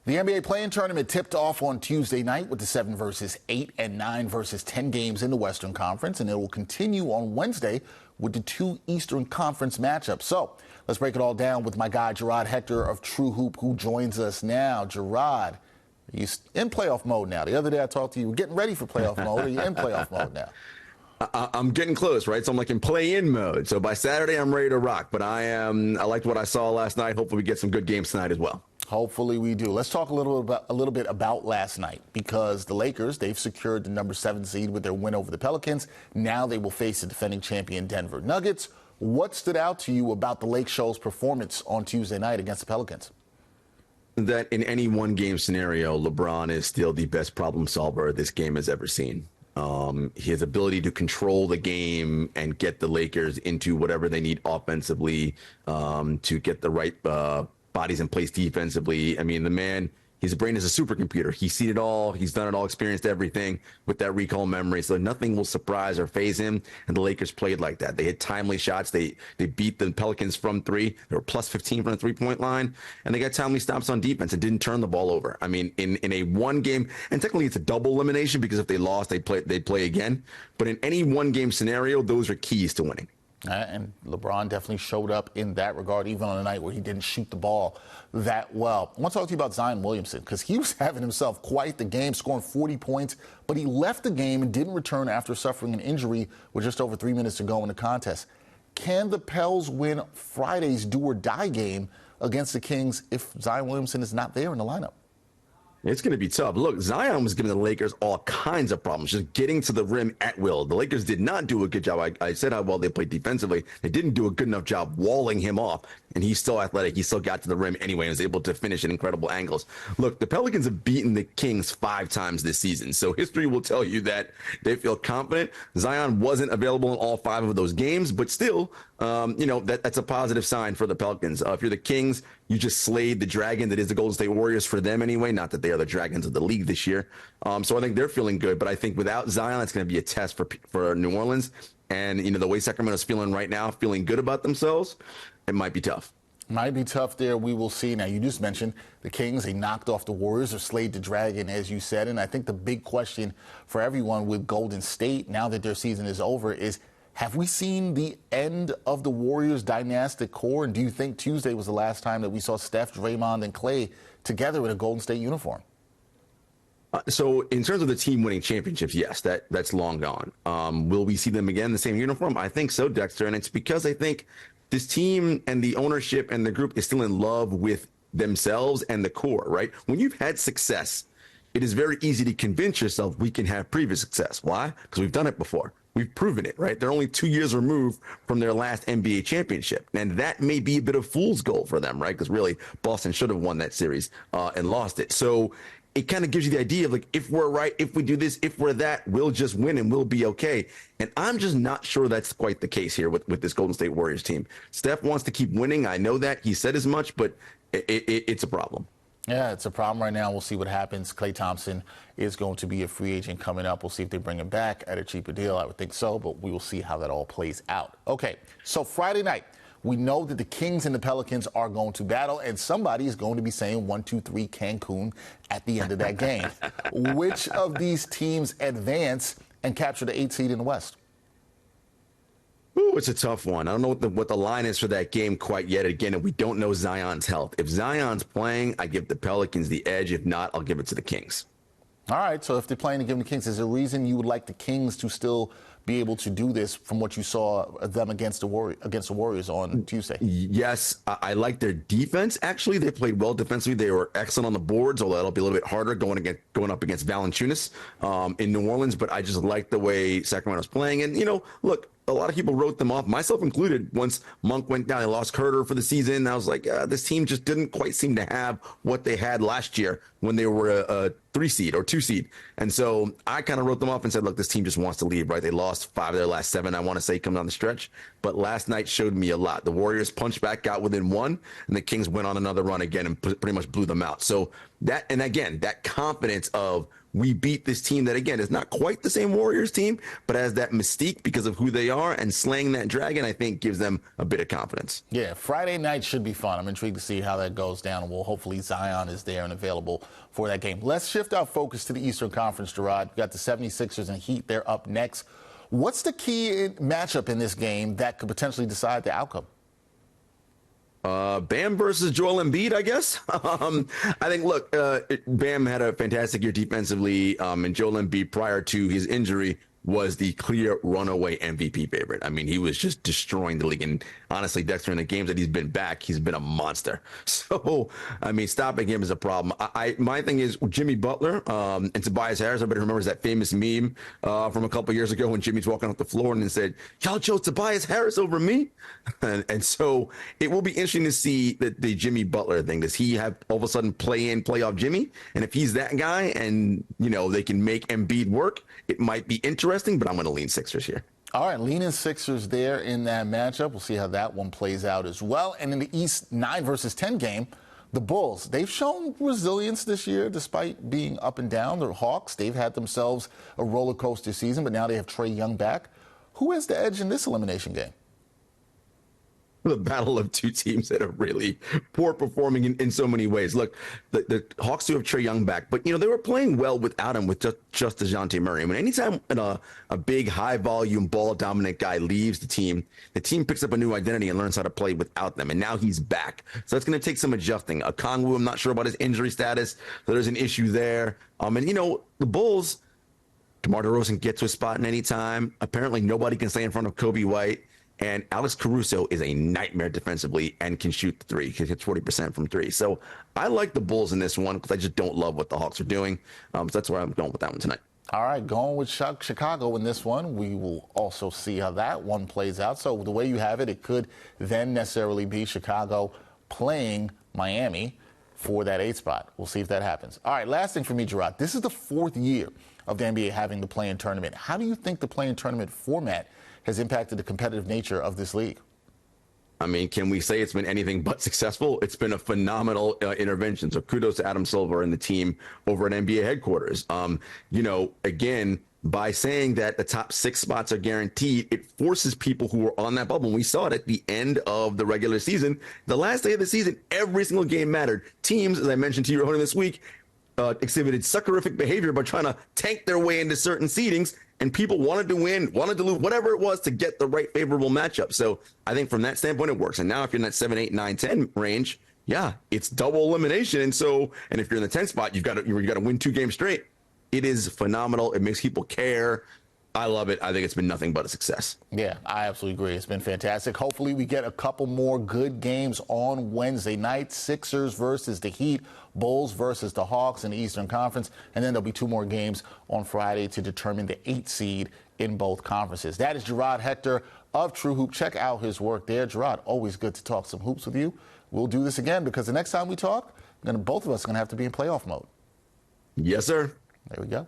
The NBA play-in tournament tipped off on Tuesday night with the 7 versus 8 and 9 versus 10 games in the Western Conference, and it will continue on Wednesday with the 2 Eastern Conference matchups. So let's break it all down with my guy, Jarod Hector of TrueHoop, who joins us now. Jarod, you in playoff mode now. The other day I talked to you, we're getting ready for playoff mode. Are you in playoff mode now? I'm getting close, right? So I'm like in play-in mode. So by Saturday, I'm ready to rock. But I liked what I saw last night. Hopefully we get some good games tonight as well. Hopefully we do. Let's talk a little bit about last night, because the Lakers, they've secured the number 7 seed with their win over the Pelicans. Now they will face the defending champion Denver Nuggets. What stood out to you about the Lake Show's performance on Tuesday night against the Pelicans? That in any one-game scenario, LeBron is still the best problem solver this game has ever seen. His ability to control the game and get the Lakers into whatever they need offensively, to get the right bodies in place defensively. I mean, the man, his brain is a supercomputer. He's seen it all. He's done it all, experienced everything with that recall memory. So nothing will surprise or faze him. And the Lakers played like that. They hit timely shots. They beat the Pelicans from 3. They were plus 15 from the 3-point line. And they got timely stops on defense and didn't turn the ball over. I mean, in a one game, and technically it's a double elimination, because if they lost, they'd play again. But in any one game scenario, those are keys to winning. And LeBron definitely showed up in that regard, even on a night where he didn't shoot the ball that well. I want to talk to you about Zion Williamson, because he was having himself quite the game, scoring 40 points, but he left the game and didn't return after suffering an injury with just over 3 minutes to go in the contest. Can the Pels win Friday's do-or-die game against the Kings if Zion Williamson is not there in the lineup? It's going to be tough. Look, Zion was giving the Lakers all kinds of problems, just getting to the rim at will. The Lakers did not do a good job. I said how well they played defensively. They didn't do a good enough job walling him off, and he's still athletic. He still got to the rim anyway and was able to finish at incredible angles. Look, the Pelicans have beaten the Kings 5 times this season, so history will tell you that they feel confident. Zion wasn't available in all 5 of those games, but still, that's a positive sign for the Pelicans. If you're the Kings, you just slayed the dragon that is the Golden State Warriors for them anyway. Not that they are the dragons of the league this year. So I think they're feeling good. But I think without Zion, it's going to be a test for New Orleans. And, the way Sacramento's feeling right now, feeling good about themselves, it might be tough. Might be tough there. We will see. Now, you just mentioned the Kings. They knocked off the Warriors or slayed the dragon, as you said. And I think the big question for everyone with Golden State, now that their season is over, is, have we seen the end of the Warriors' dynastic core? And do you think Tuesday was the last time that we saw Steph, Draymond, and Klay together in a Golden State uniform? So in terms of the team winning championships, yes, that's long gone. Will we see them again in the same uniform? I think so, Dexter. And it's because I think this team and the ownership and the group is still in love with themselves and the core, right? When you've had success, it is very easy to convince yourself we can have previous success. Why? Because we've done it before. We've proven it, right? They're only 2 years removed from their last NBA championship. And that may be a bit of fool's gold for them, right? Because really, Boston should have won that series and lost it. So it kind of gives you the idea of, like, if we're right, if we do this, if we're that, we'll just win and we'll be okay. And I'm just not sure that's quite the case here with this Golden State Warriors team. Steph wants to keep winning. I know that. He said as much, but it's a problem. Yeah, it's a problem right now. We'll see what happens. Klay Thompson is going to be a free agent coming up. We'll see if they bring him back at a cheaper deal. I would think so, but we will see how that all plays out. Okay, so Friday night, we know that the Kings and the Pelicans are going to battle, and somebody is going to be saying 1, 2, 3 Cancun at the end of that game. Which of these teams advance and capture the 8th seed in the West? Ooh, it's a tough one. I don't know what the line is for that game quite yet. Again, we don't know Zion's health. If Zion's playing, I give the Pelicans the edge. If not, I'll give it to the Kings. All right, so if they're playing to give them the Kings, is there a reason you would like the Kings to still be able to do this from what you saw them against the Warriors on Tuesday? Yes, I like their defense. Actually, they played well defensively. They were excellent on the boards, although it'll be a little bit harder going up against Valanciunas in New Orleans. But I just like the way Sacramento's playing. And, look, a lot of people wrote them off, myself included, once Monk went down. They lost Herter for the season. I was like, this team just didn't quite seem to have what they had last year when they were a 3 seed or 2 seed. And so I kind of wrote them off and said, look, this team just wants to leave, right? They lost 5 of their last 7, I want to say, coming down the stretch. But last night showed me a lot. The Warriors punched back, got within 1, and the Kings went on another run again and pretty much blew them out. So that, and again, that confidence of we beat this team that, again, is not quite the same Warriors team, but has that mystique because of who they are, and slaying that dragon, I think, gives them a bit of confidence. Yeah, Friday night should be fun. I'm intrigued to see how that goes down. Well, hopefully Zion is there and available for that game. Let's shift our focus to the Eastern Conference, Jarod. We've got the 76ers and Heat. They're up next. What's the key matchup in this game that could potentially decide the outcome? Bam versus Joel Embiid, I guess. I think, look, Bam had a fantastic year defensively, and Joel Embiid, prior to his injury, was the clear runaway MVP favorite. I mean, he was just destroying the league. And honestly, Dexter, in the games that he's been back, he's been a monster. So, I mean, stopping him is a problem. My thing is Jimmy Butler and Tobias Harris. Everybody remembers that famous meme from a couple years ago when Jimmy's walking off the floor and said, "Y'all chose Tobias Harris over me?" And so it will be interesting to see the Jimmy Butler thing. Does he have all of a sudden playoff Jimmy? And if he's that guy and, you know, they can make Embiid work, it might be interesting, but I'm going to lean Sixers here. All right, leaning Sixers there in that matchup. We'll see how that one plays out as well. And in the East 9 versus 10 game, the Bulls, they've shown resilience this year despite being up and down. The Hawks, they've had themselves a roller coaster season, but now they have Trae Young back. Who has the edge in this elimination game? The battle of two teams that are really poor performing in so many ways. Look, the Hawks do have Trae Young back, but, you know, they were playing well without him, with just DeJounte Murray. I mean, anytime a big, high-volume, ball-dominant guy leaves the team picks up a new identity and learns how to play without them, and now he's back. So that's going to take some adjusting. Okongwu, I'm not sure about his injury status, so there's an issue there. And, you know, the Bulls, DeMar DeRozan gets to a spot in any time. Apparently, nobody can stay in front of Kobe White. And Alex Caruso is a nightmare defensively and can shoot the three. He hits 40% from three. So I like the Bulls in this one because I just don't love what the Hawks are doing. So that's where I'm going with that one tonight. All right, going with Chicago in this one. We will also see how that one plays out. So the way you have it, it could then necessarily be Chicago playing Miami for that 8th spot. We'll see if that happens. All right, last thing for me, Jarod. This is the 4th year of the NBA having the play-in tournament. How do you think the play-in tournament format has impacted the competitive nature of this league? I mean, can we say it's been anything but successful? It's been a phenomenal intervention. So kudos to Adam Silver and the team over at NBA headquarters. You know, again, by saying that the top 6 spots are guaranteed, it forces people who were on that bubble. And we saw it at the end of the regular season. The last day of the season, every single game mattered. Teams, as I mentioned to you earlier this week, exhibited suckerific behavior by trying to tank their way into certain seedings, and people wanted to win, wanted to lose, whatever it was to get the right favorable matchup. So I think from that standpoint, it works. And now if you're in that 7, 8, 9, 10 range, yeah, it's double elimination. And if you're in the 10th spot, you've got to win 2 games straight. It is phenomenal. It makes people care. I love it. I think it's been nothing but a success. Yeah, I absolutely agree. It's been fantastic. Hopefully we get a couple more good games on Wednesday night. Sixers versus the Heat, Bulls versus the Hawks in the Eastern Conference, and then there'll be 2 more games on Friday to determine the 8th seed in both conferences. That is Jarod Hector of TrueHoop. Check out his work there. Jarod, always good to talk some hoops with you. We'll do this again because the next time we talk, both of us are going to have to be in playoff mode. Yes, sir. There we go.